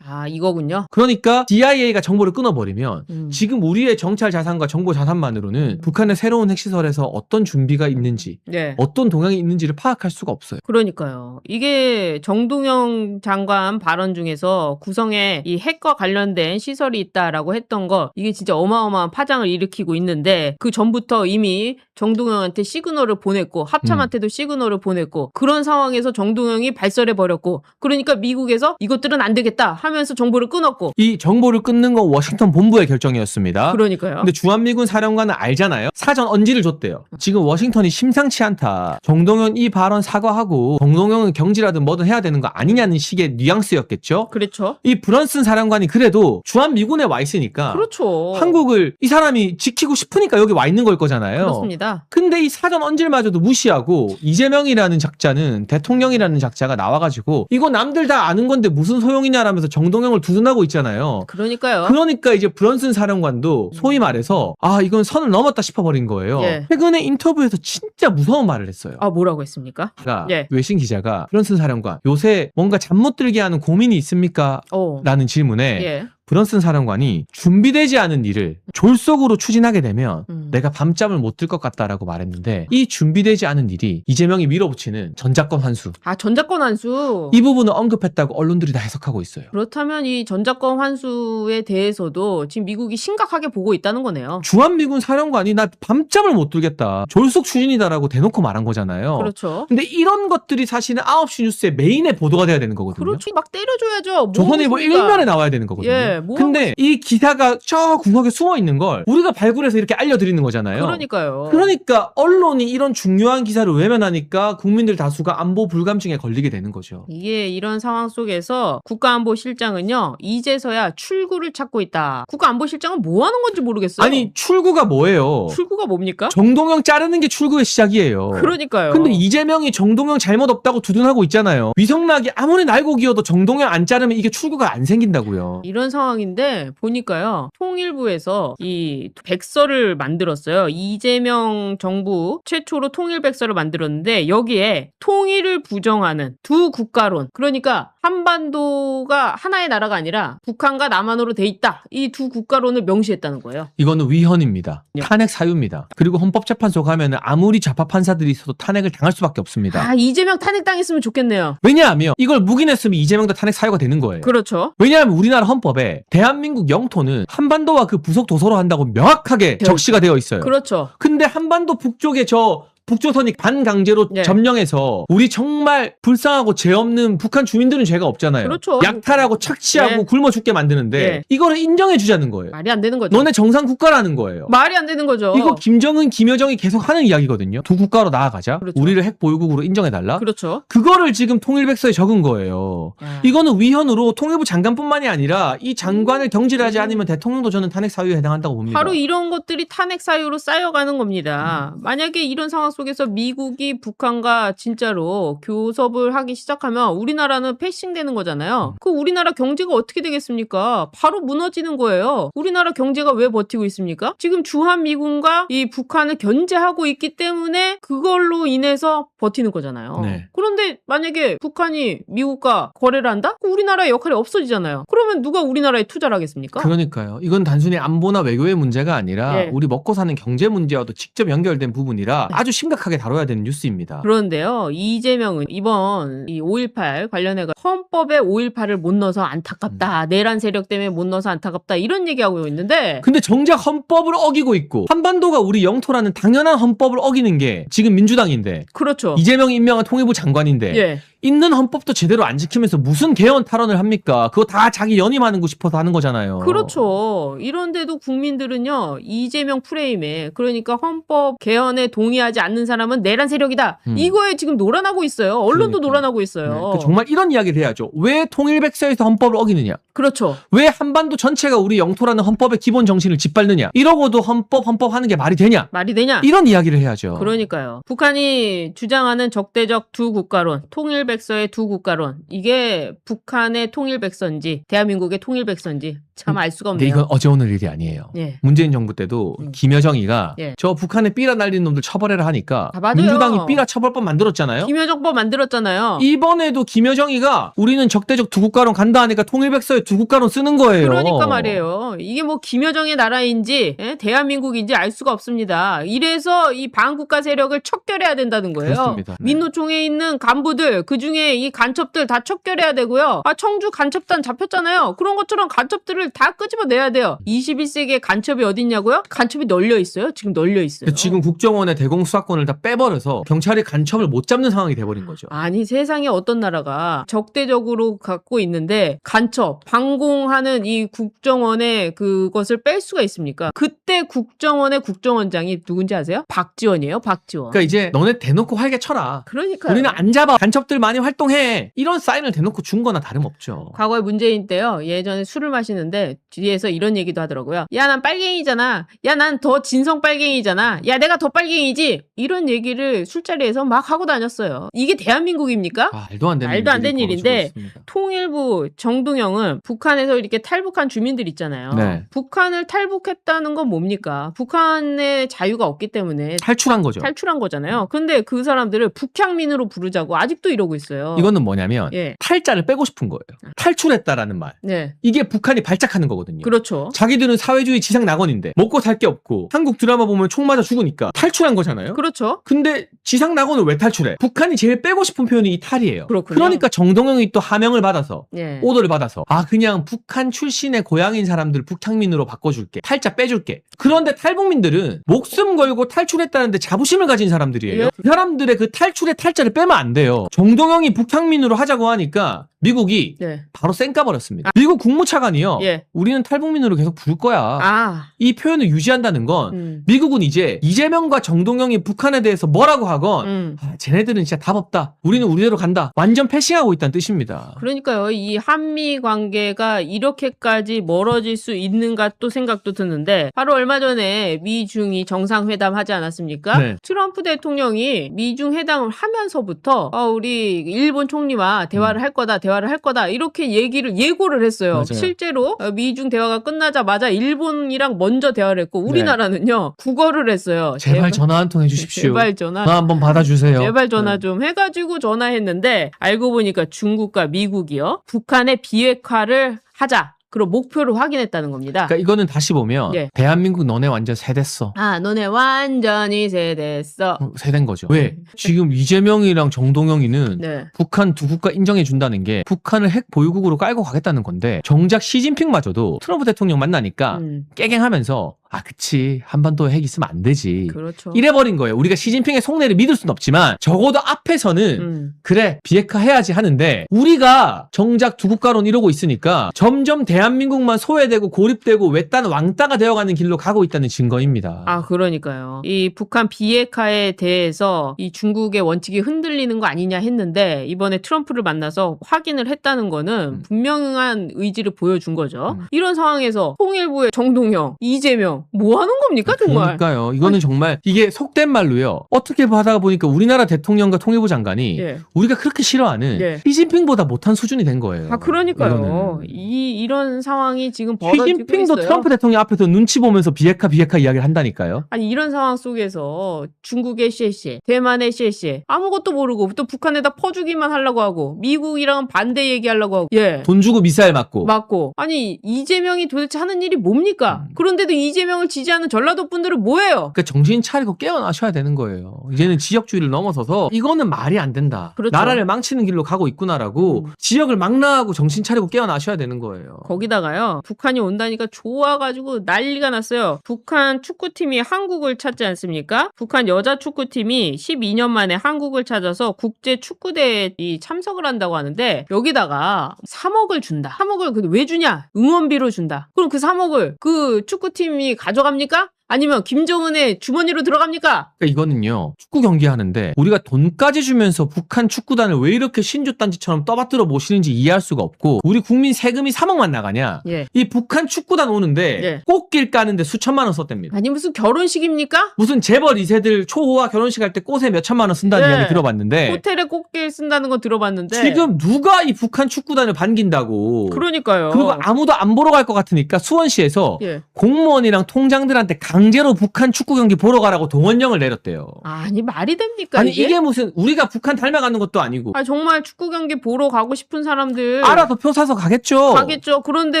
이거군요. 그러니까 DIA가 정보를 끊어버리면 지금 우리의 정찰 자산과 정보 자산만으로는 북한의 새로운 핵시설에서 어떤 준비가 있는지 네. 어떤 동향이 있는지를 파악할 수가 없어요. 그러니까요. 이게 정동영 장관 발언 중에서 구성에 이 핵과 관련된 시설이 있다라고 했던 거 이게 진짜 어마어마한 파장을 일으키고 있는데 그 전부터 이미 정동영한테 시그널을 보냈고 합참한테도 시그널을 보냈고 그런 상황에서 정동영이 발설해 버렸고 그러니까 미국에서 이것들은 안 되겠다 하면서 정보를 끊었고 이 정보를 끊는 건 워싱턴 본부의 결정이었습니다. 그러니까요. 근데 주한미군 사령관은 알잖아요. 사전 언지를 줬대요. 지금 워싱턴이 심상치 않다. 정동영 이 발언 사과하고 정동영은 경질하든 뭐든 해야 되는 거 아니냐는 식의 뉘앙스였겠죠. 그렇죠. 이 브런슨 사령관이 그래도 주한미군에 와 있으니까 그렇죠. 한국을 이 사람이 지키고 싶으니까 여기 와 있는 걸 거잖아요. 그렇습니다. 근데 이 사전 언질마저도 무시하고 이재명이라는 작자는 대통령이라는 작자가 나와가지고 이거 남들 다 아는 건데 무슨 소용이냐라면서 정동영을 두둔하고 있잖아요. 그러니까요. 그러니까 이제 브런슨 사령관도 소위 말해서 이건 선을 넘었다 싶어버린 거예요. 예. 최근에 인터뷰에서 진짜 무서운 말을 했어요. 뭐라고 했습니까? 예. 외신 기자가 브런슨 사령관 요새 뭔가 잠 못 들게 하는 고민이 있습니까? 라는 질문에 예. 브런슨 사령관이 준비되지 않은 일을 졸속으로 추진하게 되면 내가 밤잠을 못 들 것 같다라고 말했는데 이 준비되지 않은 일이 이재명이 밀어붙이는 전작권 환수. 전작권 환수. 이 부분을 언급했다고 언론들이 다 해석하고 있어요. 그렇다면 이 전작권 환수에 대해서도 지금 미국이 심각하게 보고 있다는 거네요. 주한미군 사령관이 나 밤잠을 못 들겠다. 졸속 추진이다라고 대놓고 말한 거잖아요. 그렇죠. 근데 이런 것들이 사실은 9시 뉴스의 메인의 보도가 돼야 되는 거거든요. 그렇지. 막 때려줘야죠. 조선일보 일면에 나와야 되는 거거든요. 예, 뭐 근데 이 기사가 저 구석에 숨어 있는 걸 우리가 발굴해서 이렇게 알려드리는 거잖아요. 그러니까요. 그러니까 언론이 이런 중요한 기사를 외면하니까 국민들 다수가 안보 불감증에 걸리게 되는 거죠. 이게 이런 상황 속에서 국가안보실장은요. 이제서야 출구를 찾고 있다. 국가안보실장은 뭐 하는 건지 모르겠어요. 아니 출구가 뭐예요? 출구가 뭡니까? 정동영 자르는 게 출구의 시작이에요. 그러니까요. 근데 이재명이 정동영 잘못 없다고 두둔하고 있잖아요. 위성락이 아무리 날고 기어도 정동영 안 자르면 이게 출구가 안 생긴다고요. 이런 상황인데 보니까요. 통일부에서 이 백서를 만들었어요. 이재명 정부 최초로 통일백서를 만들었는데 여기에 통일을 부정하는 두 국가론 그러니까 한반도가 하나의 나라가 아니라 북한과 남한으로 돼 있다. 이 두 국가론을 명시했다는 거예요. 이거는 위헌입니다. 예. 탄핵 사유입니다. 그리고 헌법재판소 가면 아무리 좌파 판사들이 있어도 탄핵을 당할 수밖에 없습니다. 이재명 탄핵당했으면 좋겠네요. 왜냐하면 이걸 묵인했으면 이재명도 탄핵 사유가 되는 거예요. 그렇죠. 왜냐하면 우리나라 헌법에 대한민국 영토는 한반도와 그 부속 도서로 한다고 명확하게 적시가 되어 있어요. 그렇죠. 근데 한반도 북쪽에 저 북조선이 반강제로 네. 점령해서 우리 정말 불쌍하고 죄 없는 북한 주민들은 죄가 없잖아요. 그렇죠. 약탈하고 착취하고 네. 굶어 죽게 만드는데 네. 이거를 인정해 주자는 거예요. 말이 안 되는 거죠. 너네 정상 국가라는 거예요. 말이 안 되는 거죠. 이거 김정은, 김여정이 계속 하는 이야기거든요. 두 국가로 나아가자. 그렇죠. 우리를 핵 보유국으로 인정해달라. 그렇죠. 그거를 지금 통일백서에 적은 거예요. 야. 이거는 위헌으로 통일부 장관뿐만이 아니라 이 장관을 경질하지 않으면 대통령도 저는 탄핵 사유에 해당한다고 봅니다. 바로 이런 것들이 탄핵 사유로 쌓여가는 겁니다. 만약에 이런 상황 속에서 미국이 북한과 진짜로 교섭을 하기 시작하면 우리나라는 패싱되는 거잖아요. 그 우리나라 경제가 어떻게 되겠습니까? 바로 무너지는 거예요. 우리나라 경제가 왜 버티고 있습니까? 지금 주한미군과 이 북한을 견제하고 있기 때문에 그걸로 인해서 버티는 거잖아요. 네. 그런데 만약에 북한이 미국과 거래를 한다? 그럼 우리나라의 역할이 없어지잖아요. 그러면 누가 우리나라에 투자를 하겠습니까? 그러니까요. 이건 단순히 안보나 외교의 문제가 아니라 예. 우리 먹고 사는 경제 문제와도 직접 연결된 부분이라 아주 심각하게 다뤄야 되는 뉴스입니다. 그런데요, 이재명은 이번 이 5.18 관련해서 헌법에 5.18을 못 넣어서 안타깝다. 내란 세력 때문에 못 넣어서 안타깝다. 이런 얘기하고 있는데 근데 정작 헌법을 어기고 있고 한반도가 우리 영토라는 당연한 헌법을 어기는 게 지금 민주당인데 그렇죠. 이재명이 임명한 통일부 장관인데 예. 있는 헌법도 제대로 안 지키면서 무슨 개헌 탈원을 합니까? 그거 다 자기 연임하는 거 싶어서 하는 거잖아요. 그렇죠. 이런데도 국민들은요, 이재명 프레임에, 그러니까 헌법 개헌에 동의하지 않는 사람은 내란 세력이다. 이거에 지금 놀아나고 있어요. 언론도 그러니까요. 놀아나고 있어요. 네, 그러니까 정말 이런 이야기를 해야죠. 왜 통일백서에서 헌법을 어기느냐? 그렇죠. 왜 한반도 전체가 우리 영토라는 헌법의 기본 정신을 짓밟느냐? 이러고도 헌법 하는 게 말이 되냐? 말이 되냐? 이런 이야기를 해야죠. 그러니까요. 북한이 주장하는 적대적 두 국가론, 통일백서의 두 국가론, 이게 북한의 통일백서인지 대한민국의 통일백서인지 참 알 수가 근데 없네요. 이건 어제 오늘 일이 아니에요. 예. 문재인 정부 때도 김여정이가 예. 저 북한에 삐라 날리는 놈들 처벌해라 하니까 아, 맞아요. 민주당이 삐라 처벌법 만들었잖아요. 김여정법 만들었잖아요. 이번에도 김여정이가 우리는 적대적 두 국가론 간다 하니까 통일백서에 두 국가론 쓰는 거예요. 그러니까 말이에요. 이게 뭐 김여정의 나라인지 대한민국인지 알 수가 없습니다. 이래서 이 반국가 세력을 척결해야 된다는 거예요. 그렇습니다. 네. 민노총에 있는 간부들, 그중에 이 간첩들 다 척결해야 되고요. 아, 청주 간첩단 잡혔잖아요. 그런 것처럼 간첩들을 다 끄집어내야 돼요. 21세기에 간첩이 어디 있냐고요? 간첩이 널려 있어요. 지금 널려 있어요. 지금 국정원의 대공 수사권을 다 빼버려서 경찰이 간첩을 못 잡는 상황이 돼버린 거죠. 아니, 세상에 어떤 나라가 적대적으로 갖고 있는데 간첩, 방공하는 이 국정원의 그것을 뺄 수가 있습니까? 그때 국정원의 국정원장이 누군지 아세요? 박지원이에요. 박지원. 그러니까 이제 너네 대놓고 활개 쳐라. 그러니까요. 우리는 안 잡아. 간첩들 많이 활동해. 이런 사인을 대놓고 준 거나 다름없죠. 과거에 문재인 때요. 예전에 술을 마시는데 뒤에서 이런 얘기도 하더라고요. 야, 난 빨갱이잖아. 야, 난 더 진성 빨갱이잖아. 야, 내가 더 빨갱이지. 이런 얘기를 술자리에서 막 하고 다녔어요. 이게 대한민국입니까? 말도 안 되는 말도 안 일들이 되는 일인데 벌어지고 있습니다. 통일부 정동영은 북한에서 이렇게 탈북한 주민들 있잖아요. 네. 북한을 탈북했다는 건 뭡니까? 북한의 자유가 없기 때문에 탈출한 거죠. 탈출한 거잖아요. 근데 그 사람들을 북향민으로 부르자고 아직도 이러고 있어요. 이거는 뭐냐면 예. 탈자를 빼고 싶은 거예요. 탈출했다라는 말. 네. 이게 북한이 발작하는 거거든요. 그렇죠. 자기들은 사회주의 지상 낙원인데 먹고 살 게 없고 한국 드라마 보면 총 맞아 죽으니까 탈출한 거잖아요. 그렇죠. 근데 지상 낙원을 왜 탈출해? 북한이 제일 빼고 싶은 표현이 이 탈이에요. 그렇군요. 그러니까 정동영이 또 하명을 받아서 예. 오더를 받아서 그냥 북한 출신의 고향인 사람들 북향민으로 바꿔줄게. 탈자 빼줄게. 그런데 탈북민들은 목숨 걸고 탈출했다는데 자부심을 가진 사람들이에요. 예. 그 사람들의 그 탈출의 탈자를 빼면 안 돼요. 정동영이 북향민으로 하자고 하니까 미국이 네. 바로 쌩까버렸습니다. 미국 국무차관이요. 예. 우리는 탈북민으로 계속 부를 거야. 이 표현을 유지한다는 건 미국은 이제 이재명과 정동영이 북한에 대해서 뭐라고 하건 쟤네들은 진짜 답 없다. 우리는 우리대로 간다. 완전 패싱하고 있다는 뜻입니다. 그러니까요. 이 한미 관계가 이렇게까지 멀어질 수 있는가 또 생각도 드는데 바로 얼마 전에 미중이 정상회담 하지 않았습니까? 네. 트럼프 대통령이 미중 회담을 하면서부터 우리 일본 총리와 대화를 할 거다 이렇게 예고를 했어요. 맞아요. 실제로 미중 대화가 끝나자마자 일본이랑 먼저 대화를 했고 우리나라는요 구걸을 했어요. 제발 전화 한 통 해주십시오. 제발 전화. 한번 받아주세요. 제발 전화 좀 해가지고 전화했는데 알고 보니까 중국과 미국이요 북한의 비핵화를 하자. 그런 목표를 확인했다는 겁니다. 그러니까 이거는 다시 보면 예. 대한민국 너네 완전 세댔어. 너네 완전히 세됐어. 세댄 거죠. 왜? 지금 이재명이랑 정동영이는 네. 북한 두 국가 인정해 준다는 게 북한을 핵 보유국으로 깔고 가겠다는 건데 정작 시진핑마저도 트럼프 대통령 만나니까 깨갱하면서 아 그치 한반도에 핵 있으면 안 되지. 그렇죠. 이래버린 거예요. 우리가 시진핑의 속내를 믿을 수는 없지만 적어도 앞에서는 그래 비핵화 해야지 하는데 우리가 정작 두 국가론 이러고 있으니까 점점 대한민국만 소외되고 고립되고 외딴 왕따가 되어가는 길로 가고 있다는 증거입니다. 아, 그러니까요. 이 북한 비핵화에 대해서 이 중국의 원칙이 흔들리는 거 아니냐 했는데 이번에 트럼프를 만나서 확인을 했다는 거는 분명한 의지를 보여준 거죠. 이런 상황에서 통일부의 정동영, 이재명 뭐 하는 겁니까 정말? 그러니까요. 이거는 정말 이게 속된 말로요. 어떻게 하다가 보니까 우리나라 대통령과 통일부 장관이 예. 우리가 그렇게 싫어하는 예. 시진핑보다 못한 수준이 된 거예요. 아, 그러니까요. 이거는. 이런 상황이 지금 벌어지고 시진핑도 있어요. 트럼프 대통령 앞에서 눈치 보면서 비핵화 이야기를 한다니까요. 아니 이런 상황 속에서 중국의 CC, 대만의 CC 아무것도 모르고 또 북한에다 퍼주기만 하려고 하고 미국이랑 반대 얘기하려고 하고 예. 돈 주고 미사일 맞고. 맞고 아니 이재명이 도대체 하는 일이 뭡니까? 그런데도 이재명을 지지하는 전라도 분들은 뭐예요? 그러니까 정신 차리고 깨어나셔야 되는 거예요. 이제는 지역주의를 넘어서서 이거는 말이 안 된다. 그렇죠. 나라를 망치는 길로 가고 있구나라고 지역을 망라하고 정신 차리고 깨어나셔야 되는 거예요. 거기다가요 북한이 온다니까 좋아가지고 난리가 났어요. 북한 축구팀이 한국을 찾지 않습니까? 북한 여자 축구팀이 12년 만에 한국을 찾아서 국제 축구대회에 참석을 한다고 하는데 여기다가 3억을 준다. 3억을 왜 주냐? 응원비로 준다. 그럼 그 3억을 그 축구팀이 가져갑니까? 아니면 김정은의 주머니로 들어갑니까? 그러니까 이거는요 축구 경기 하는데 우리가 돈까지 주면서 북한 축구단을 왜 이렇게 신주단지처럼 떠받들어 모시는지 이해할 수가 없고 우리 국민 세금이 3억만 나가냐? 예. 이 북한 축구단 오는데 예. 꽃길 까는데 수천만 원 썼답니다. 아니 무슨 결혼식입니까? 무슨 재벌 2세들 초호화 결혼식 할 때 꽃에 몇 천만 원 쓴다는 예. 이야기 들어봤는데 호텔에 꽃게 쓴다는 거 들어봤는데 지금 누가 이 북한 축구단을 반긴다고 그러니까요. 그리고 아무도 안 보러 갈 것 같으니까 수원시에서 예. 공무원이랑 통장들한테 강제로 북한 축구 경기 보러 가라고 동원령을 내렸대요. 아니 말이 됩니까 아니 이게 무슨 우리가 북한 닮아가는 것도 아니고 아 정말 축구 경기 보러 가고 싶은 사람들 알아서 표 사서 가겠죠. 가겠죠. 그런데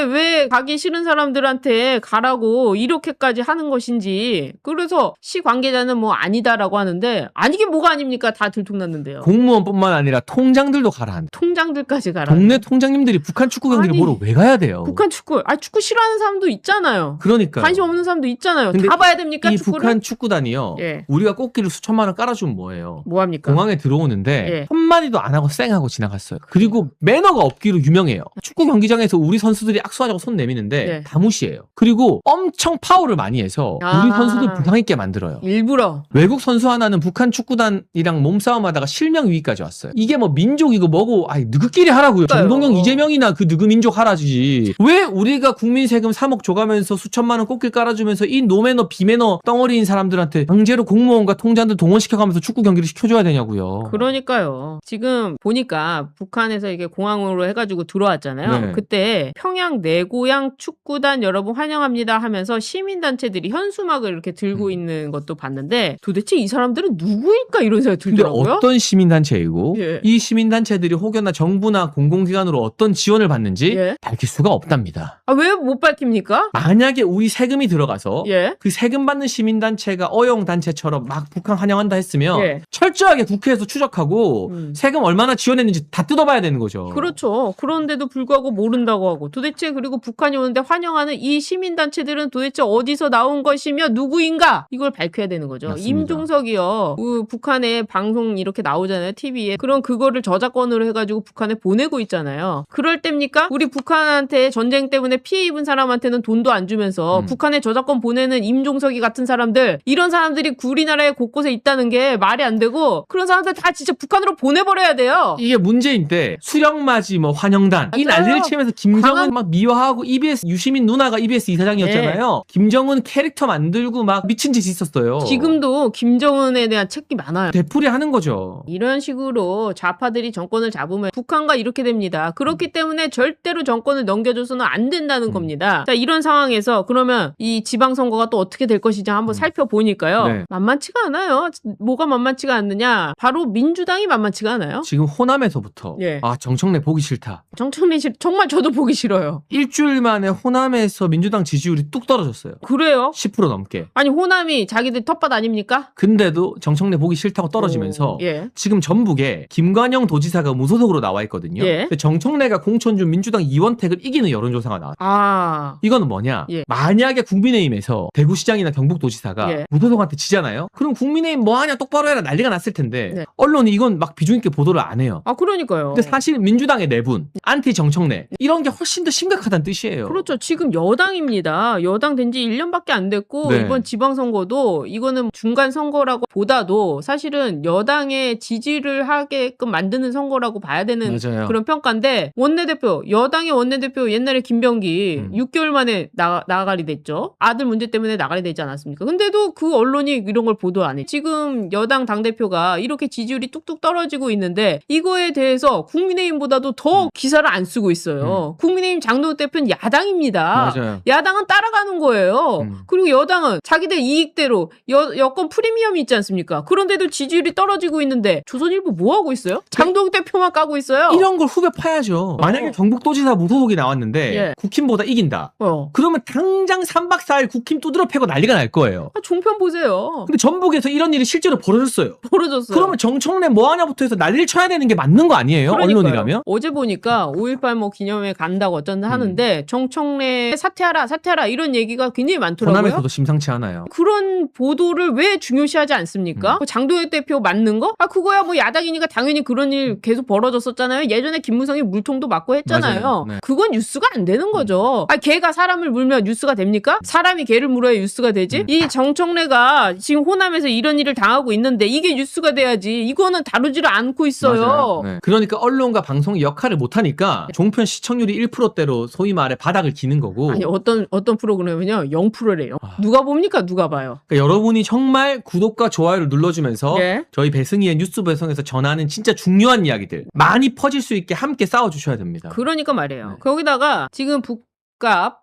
왜 가기 싫은 사람들한테 가라고 이렇게까지 하는 것인지. 그래서 시 관계자는 뭐 아니다라고 하는데 아니긴 뭐가 아닙니까? 다 들통났는데요. 공무원뿐만 아니라 통장들도 가라 한다. 통장들까지 가라. 동네 통장님들이 북한 축구 경기를 아니, 보러 왜 가야 돼요? 북한 축구. 아 축구 싫어하는 사람도 있잖아요. 그러니까 관심 없는 사람도 있잖아요. 근데 다 봐야 됩니까? 이 축구를? 북한 축구단이요. 예. 우리가 꽃길을 수천만 원 깔아주면 뭐예요? 뭐 합니까? 공항에 들어오는데 예. 한마디도 안 하고 쌩하고 지나갔어요. 그리고 매너가 없기로 유명해요. 축구 경기장에서 우리 선수들이 악수하자고 손 내미는데 네. 다 무시해요. 그리고 엄청 파울을 많이 해서 우리 아. 선수들 부상 있게 만들어요. 일부러. 외국 선수 하나는 북한 축구단이랑 몸싸움하다가 실명 위기까지 왔어요. 이게 뭐 민족이고 뭐고 아니 누구끼리 하라고요. 그러니까요. 정동영 이재명이나 그 누구 민족 하라지. 왜 우리가 국민 세금 3억 줘가면서 수천만 원 꽃길 깔아주면서 이 노매너 비매너 덩어리인 사람들한테 강제로 공무원과 통장들 동원시켜가면서 축구 경기를 시켜줘야 되냐고요. 그러니까요. 지금 보니까 북한에서 이게 공항으로 해가지고 들어왔잖아요. 네. 그때 평양 내고향 축구단 여러분 환영합니다 하면서 시민단체들이 현수막을 이렇게 들고 있는 것도 봤는데 도대체 이 사람들은 누구일까 이런 생각이 근데 들더라고요. 어떤 시민단체이고 예. 이 시민단체들이 혹여나 정부나 공공기관으로 어떤 지원을 받는지 예. 밝힐 수가 없답니다. 아, 왜 못 밝힙니까? 만약에 우리 세금이 들어가서 예. 그 세금 받는 시민단체가 어용단체처럼 막 북한 환영한다 했으면 예. 철저하게 국회에서 추적하고 세금 얼마나 지원했는지 다 뜯어봐야 되는 거죠. 그렇죠. 그런데도 불구하고 모른다고 하고 도대체 그리고 북한이 오는데 환영하는 이 시민단체들은 도대체 어디서 나온 것이며 누구인가 이걸 밝혀야 되는 거죠. 맞습니다. 임종석이요. 그 북한의 방송 이렇게 나오잖아요. TV에. 그럼 그거를 저작권으로 해가지고 북한에 보내고 있잖아요. 그럴 때입니까? 우리 북한한테 전쟁 때문에 피해 입은 사람한테는 돈도 안 주면서 북한에 저작권 보내는 임종석이 같은 사람들 이런 사람들이 우리나라에 곳곳에 있다는 게 말이 안 되고 그런 사람들 다 진짜 북한으로 보내버려야 돼요. 이게 문제인데 수령맞이 뭐 환영단 이 맞아요. 난리를 치면서 김정은 막 미화하고 EBS 유시민 누나가 EBS 이사장이었잖아요. 김정은 캐릭터 만들고 막 미친 짓이 있었어요. 지금도 김정은에 대한 책이 많아요. 되풀이 하는 거죠. 이런 식으로 좌파들이 정권을 잡으면 북한과 이렇게 됩니다. 그렇기 때문에 절대로 정권을 넘겨줘서는 안 된다는 겁니다. 자, 이런 상황에서 그러면 이 지방선거가 또 어떻게 될 것인지 한번 살펴보니까요. 네. 만만치가 않아요. 뭐가 만만치가 않느냐. 바로 민주당이 만만치가 않아요. 지금 호남에서부터 예. 아 정청래 보기 싫다. 정청래 씨 정말 저도 보기 싫어요. 일주일 만에 호남에서 민주당 지지율이 뚝 떨어졌어요. 그래요? 10% 넘게. 아니 호남이 자기들 텃밭 아닙니까? 근데도 정청래 보기 싫다고 떨어지면서 예. 지금 전북에 김관영 도지사가 무소속으로 나와 있거든요. 예. 근데 정청래가 공천준 민주당 이원택을 이기는 여론조사가 나왔어요. 아. 이거는 뭐냐? 예. 만약에 국민의힘에서 대구 대구시장이나 경북도지사가 예. 무소속한테 지잖아요. 그럼 국민의힘 뭐하냐 똑바로 해라 난리가 났을 텐데 네. 언론이 이건 막 비중 있게 보도를 안 해요. 아, 그러니까요. 근데 사실 민주당의 내분, 안티 정청래 이런 게 훨씬 더 심각하다는 뜻이에요. 그렇죠. 지금 여당입니다. 여당 된 지 1년밖에 안 됐고 네. 이번 지방선거도 이거는 중간 선거라고 보다도 사실은 여당의 지지를 하게끔 만드는 선거라고 봐야 되는 맞아요. 그런 평가인데 원내대표, 여당의 원내대표 옛날에 김병기 6개월 만에 나가리 됐죠. 아들 문제 때문에 나가리 되지 않았습니까? 근데도 그 언론이 이런 걸 보도 안 해. 지금 여당 당대표가 이렇게 지지율이 뚝뚝 떨어지고 있는데 이거에 대해서 국민의힘보다도 더 기사를 안 쓰고 있어요. 국민의힘 장동혁 대표는 야당입니다. 맞아요. 야당은 따라가는 거예요. 그리고 여당은 자기들 이익대로 여권 프리미엄이 있지 않습니까? 그런데도 지지율이 떨어지고 있는데 조선일보 뭐 하고 있어요? 장동혁 대표만 까고 있어요. 이런 걸 후벼 파야죠. 만약에 경북도지사 무소속이 나왔는데 예. 국힘보다 이긴다. 그러면 당장 3박 4일 국힘 두드려 패고 난리가 날 거예요. 아, 종편 보세요. 근데 전북에서 이런 일이 실제로 벌어졌어요. 벌어졌어요. 그러면 정청래 뭐하냐부터 해서 난리를 쳐야 되는 게 맞는 거 아니에요? 그러니까요. 언론이라면? 어제 보니까 5.18 뭐 기념회 간다고 어쩐다 하는데 정청래 사퇴하라 이런 얘기가 굉장히 많더라고요. 호남에서도 심상치 않아요. 그런 보도를 왜 중요시하지 않습니까? 뭐 장동혁 대표 맞는 거? 아, 그거야 뭐 야당이니까 당연히 그런 일 계속 벌어졌었잖아요. 예전에 김무성이 물통도 맞고 했잖아요. 맞아요. 네. 그건 뉴스가 안 되는 거죠. 아, 개가 사람을 물면 뉴스가 됩니까? 사람이 개를 물어야 뉴스가 되지? 이 정청래가 지금 호남에서 이런 일을 당하고 있는데 이게 뉴스가 돼야지. 이거는 다루지를 않고 있어요. 맞아요. 네. 그러니까 언론과 방송이 역할을 못하니까 종편 시청률이 1%대로 소위 말해 바닥을 기는 거고. 아니, 어떤 프로그램은요 0%래요. 아. 누가 봅니까? 누가 봐요? 그러니까 여러분이 정말 구독과 좋아요를 눌러주면서 네. 저희 배승희의 뉴스 배송에서 전하는 진짜 중요한 이야기들 많이 퍼질 수 있게 함께 싸워주셔야 됩니다. 그러니까 말이에요. 네. 거기다가 지금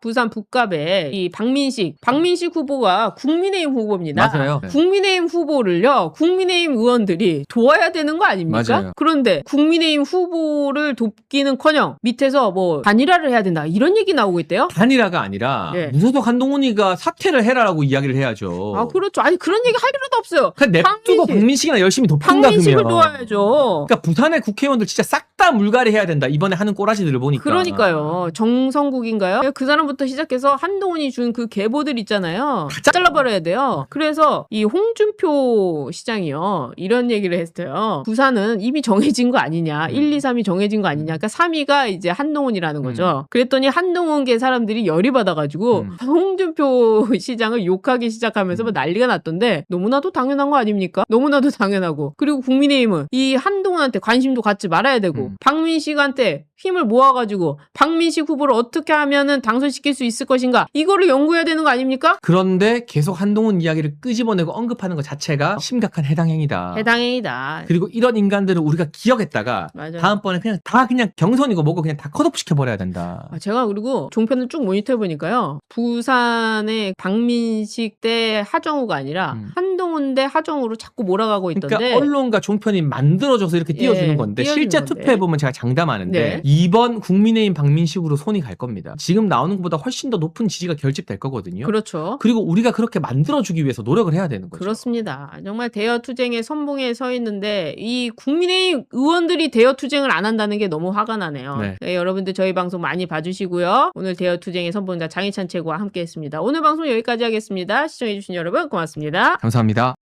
부산 북갑에 이 박민식 후보가 국민의힘 후보입니다. 맞아요. 네. 국민의힘 후보를요, 국민의힘 의원들이 도와야 되는 거 아닙니까? 맞아요. 그런데 국민의힘 후보를 돕기는커녕 밑에서 뭐 단일화를 해야 된다 이런 얘기 나오고 있대요. 단일화가 아니라 네. 무소속 한동훈이가 사퇴를 해라라고 이야기를 해야죠. 아, 그렇죠. 아니, 그런 얘기 할 필요도 없어요. 그냥 냅두고 박민식이나 열심히 돕힌다 박민식을 그러면. 도와야죠. 그러니까 부산의 국회의원들 진짜 싹 다 물갈이 해야 된다. 이번에 하는 꼬라지들을 보니까. 그러니까요. 정성국인가요? 그 사람부터 시작해서 한동훈이 준 그 계보들 있잖아요. 다 잘라버려야 돼요. 그래서 이 홍준표 시장이요. 이런 얘기를 했어요. 부산은 이미 정해진 거 아니냐. 1, 2, 3이 정해진 거 아니냐. 그러니까 3위가 이제 한동훈이라는 거죠. 그랬더니 한동훈계 사람들이 열이 받아가지고 홍준표 시장을 욕하기 시작하면서 뭐 난리가 났던데 너무나도 당연한 거 아닙니까? 너무나도 당연하고. 그리고 국민의힘은 이 한동훈한테 관심도 갖지 말아야 되고 박민식한테 힘을 모아가지고 박민식 후보를 어떻게 하면은 당선시킬 수 있을 것인가 이거를 연구해야 되는 거 아닙니까? 그런데 계속 한동훈 이야기를 끄집어내고 언급하는 것 자체가 심각한 해당행위다. 해당행위다. 그리고 이런 인간들을 우리가 기억했다가 맞아요. 다음번에 그냥 경선이고 뭐고 그냥 다 컷오프 시켜버려야 된다. 제가 그리고 종편을 쭉 모니터해보니까요. 부산의 박민식 대 하정우가 아니라 한동훈 대 하정우로 자꾸 몰아가고 있던데. 그러니까 언론과 종편이 만들어줘서 이렇게 띄워주는 건데 띄워주는 실제 건데. 투표해보면 제가 장담하는데 네. 이번 국민의힘 박민식으로 손이 갈 겁니다. 지금 나오는 것보다 훨씬 더 높은 지지가 결집될 거거든요. 그렇죠. 그리고 우리가 그렇게 만들어주기 위해서 노력을 해야 되는 거죠. 그렇습니다. 정말 대여투쟁의 선봉에 서 있는데 이 국민의힘 의원들이 대여투쟁을 안 한다는 게 너무 화가 나네요. 네. 네, 여러분들 저희 방송 많이 봐주시고요. 오늘 대여투쟁의 선봉자 장희찬 최고와 함께했습니다. 오늘 방송 여기까지 하겠습니다. 시청해주신 여러분 고맙습니다. 감사합니다.